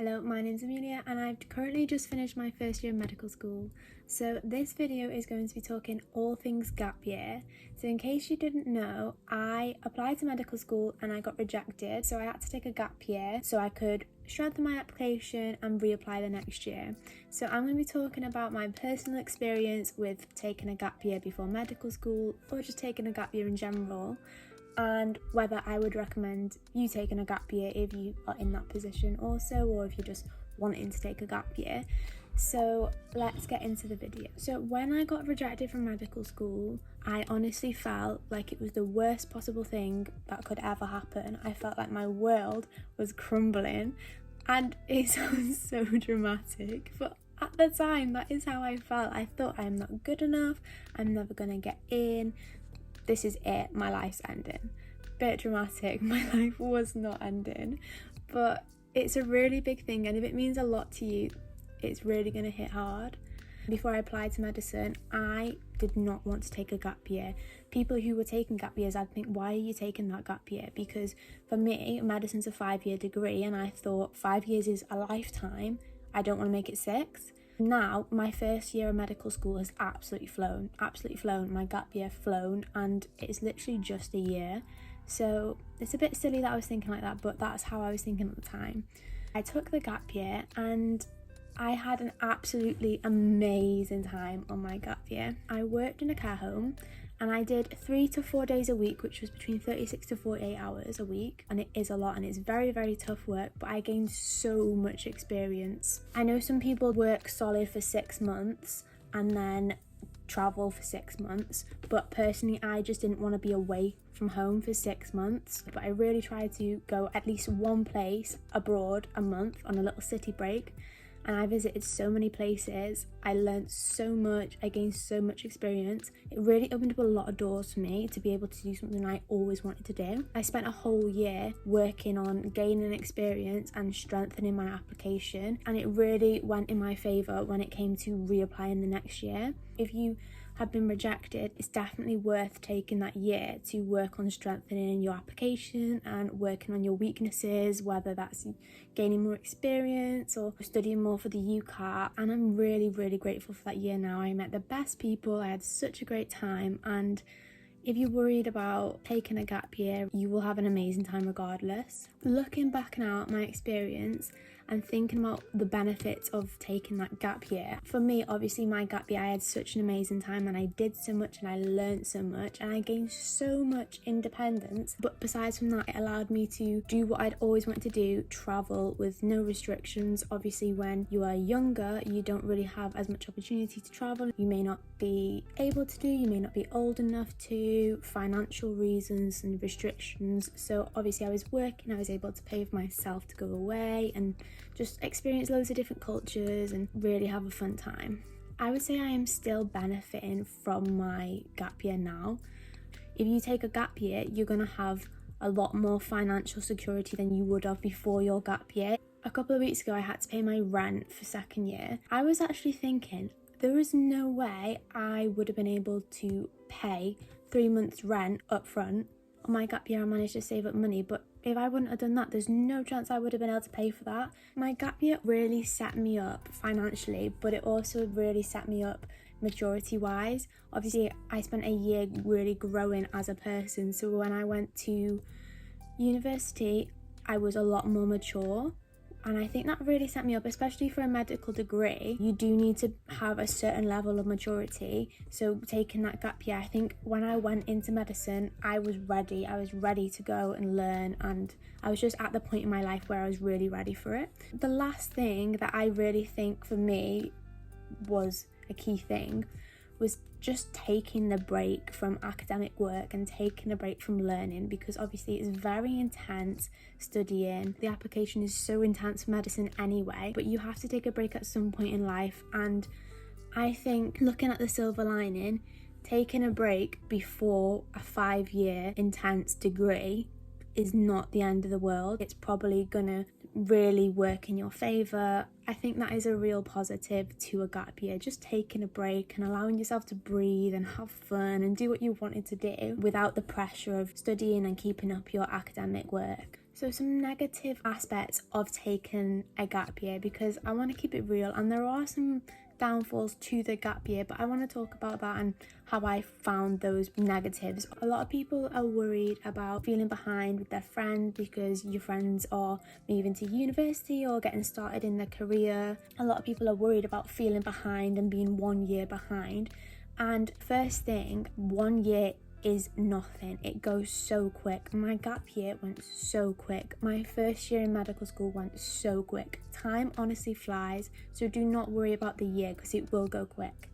Hello, my name's Amelia and I've currently just finished my first year of medical school. So this video is going to be talking all things gap year. So in case you didn't know, I applied to medical school and I got rejected. So I had to take a gap year so I could strengthen my application and reapply the next year. So I'm going to be talking about my personal experience with taking a gap year before medical school or just taking a gap year in general, and whether I would recommend you taking a gap year if you are in that position also, or if you're just wanting to take a gap year. So let's get into the video. So when I got rejected from medical school, I honestly felt like it was the worst possible thing that could ever happen. I felt like my world was crumbling, and it sounds so dramatic, but at the time that is how I felt. I thought I'm not good enough, I'm never gonna get in, this is it, my life's ending. Bit dramatic, my life was not ending, but it's a really big thing, and if it means a lot to you, it's really going to hit hard. Before I applied to medicine, I did not want to take a gap year. People who were taking gap years, I'd think, why are you taking that gap year? Because for me, medicine's a 5-year degree, and I thought 5 years is a lifetime. I don't want to make it 6. Now, my first year of medical school has absolutely flown. My gap year flown, and it's literally just a year. So it's a bit silly that I was thinking like that, but that's how I was thinking at the time. I took the gap year and I had an absolutely amazing time on my gap year. I worked in a care home and I did 3 to 4 days a week, which was between 36 to 48 hours a week. And it is a lot, and it's very, very tough work, but I gained so much experience. I know some people work solid for 6 months and then travel for 6 months, but personally I just didn't want to be away from home for 6 months. But I really tried to go at least one place abroad a month on a little city break. And I visited so many places, I learned so much, I gained so much experience. It really opened up a lot of doors for me to be able to do something I always wanted to do. I spent a whole year working on gaining experience and strengthening my application, and it really went in my favour when it came to reapplying the next year. If you have been rejected, it's definitely worth taking that year to work on strengthening your application and working on your weaknesses, whether that's gaining more experience or studying more for the UCAT. And I'm really, really grateful for that year now. I met the best people, I had such a great time, and if you're worried about taking a gap year, you will have an amazing time regardless. Looking back now at my experience and thinking about the benefits of taking that gap year, for me, obviously my gap year, I had such an amazing time and I did so much and I learned so much and I gained so much independence. But besides from that, it allowed me to do what I'd always wanted to do, travel with no restrictions. Obviously when you are younger, you don't really have as much opportunity to travel. You may not be able to do, you may not be old enough to, financial reasons and restrictions. So obviously I was working, I was able to pay for myself to go away and just experience loads of different cultures and really have a fun time. I would say I am still benefiting from my gap year now. If you take a gap year, you're going to have a lot more financial security than you would have before your gap year. A couple of weeks ago I had to pay my rent for second year. I was actually thinking there is no way I would have been able to pay 3 months rent up front. On my gap year I managed to save up money, but if I wouldn't have done that, there's no chance I would have been able to pay for that. My gap year really set me up financially, but it also really set me up maturity wise. Obviously I spent a year really growing as a person, so when I went to university I was a lot more mature. And I think that really set me up, especially for a medical degree. You do need to have a certain level of maturity. So taking that gap year, I think when I went into medicine, I was ready. I was ready to go and learn, and I was just at the point in my life where I was really ready for it. The last thing that I really think for me was a key thing was just taking the break from academic work and taking a break from learning, because obviously it's very intense studying. The application is so intense for medicine anyway, but you have to take a break at some point in life. And I think, looking at the silver lining, taking a break before a 5-year intense degree is not the end of the world. It's probably gonna really work in your favour. I think that is a real positive to a gap year, just taking a break and allowing yourself to breathe and have fun and do what you wanted to do without the pressure of studying and keeping up your academic work. So some negative aspects of taking a gap year, because I want to keep it real, and there are some downfalls to the gap year, but I want to talk about that and how I found those negatives. A lot of people are worried about feeling behind with their friends because your friends are moving to university or getting started in their career. A lot of people are worried about feeling behind and being 1 year behind. And first thing, 1 year is nothing. It goes so quick. My gap year went so quick. My first year in medical school went so quick. Time honestly flies, so do not worry about the year because it will go quick.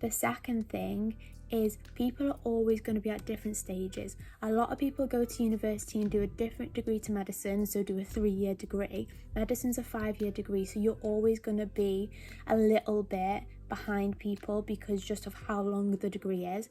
The second thing is people are always going to be at different stages. A lot of people go to university and do a different degree to medicine, so do a 3-year degree. Medicine's a 5-year degree, so you're always going to be a little bit behind people because just of how long the degree is.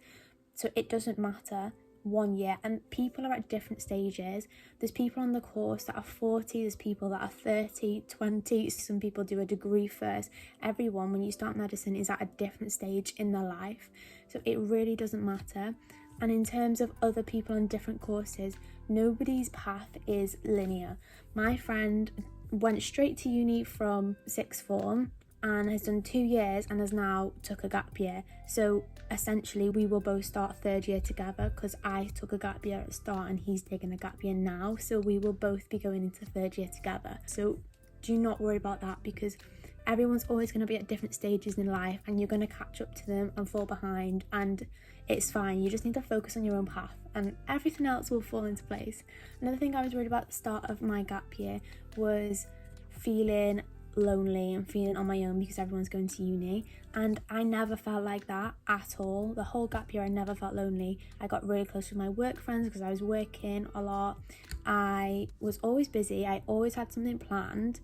So it doesn't matter, 1 year, and people are at different stages. There's people on the course that are 40, there's people that are 30, 20, some people do a degree first. Everyone, when you start medicine, is at a different stage in their life, so it really doesn't matter. And in terms of other people on different courses, nobody's path is linear. My friend went straight to uni from sixth form and has done 2 years and has now took a gap year. So essentially we will both start 3rd year together because I took a gap year at the start and he's taking a gap year now. So we will both be going into 3rd year together. So do not worry about that because everyone's always going to be at different stages in life and you're going to catch up to them and fall behind, and it's fine. You just need to focus on your own path and everything else will fall into place. Another thing I was worried about at the start of my gap year was feeling lonely and feeling on my own because everyone's going to uni, and I never felt like that at all. The whole gap year I never felt lonely. I got really close with my work friends because I was working a lot. I was always busy. I always had something planned.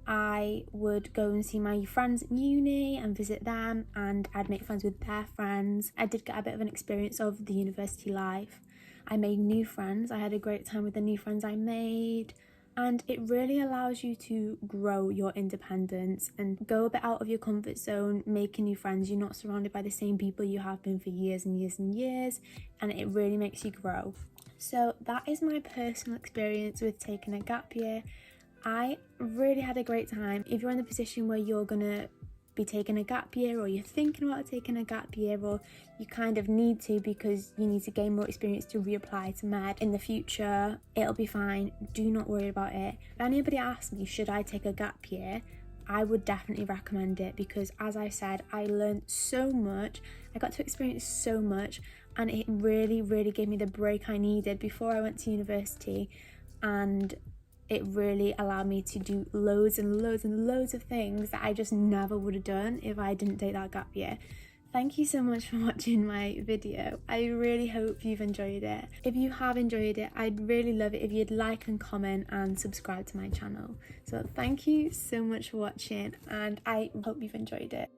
I would go and see my friends at uni and visit them, and I'd make friends with their friends. I did get a bit of an experience of the university life. I made new friends. I had a great time with the new friends I made. And it really allows you to grow your independence and go a bit out of your comfort zone, making new friends. You're not surrounded by the same people you have been for years and years and years, and it really makes you grow. So that is my personal experience with taking a gap year. I really had a great time. If you're in the position where you're gonna be taking a gap year, or you're thinking about taking a gap year, or you kind of need to because you need to gain more experience to reapply to med in the future, it'll be fine. Do not worry about it. If anybody asks me, should I take a gap year, I would definitely recommend it because, as I said, I learned so much. I got to experience so much, and it really, really gave me the break I needed before I went to university, and it really allowed me to do loads and loads and loads of things that I just never would have done if I didn't take that gap year. Thank you so much for watching my video. I really hope you've enjoyed it. If you have enjoyed it, I'd really love it if you'd like and comment and subscribe to my channel. So thank you so much for watching, and I hope you've enjoyed it.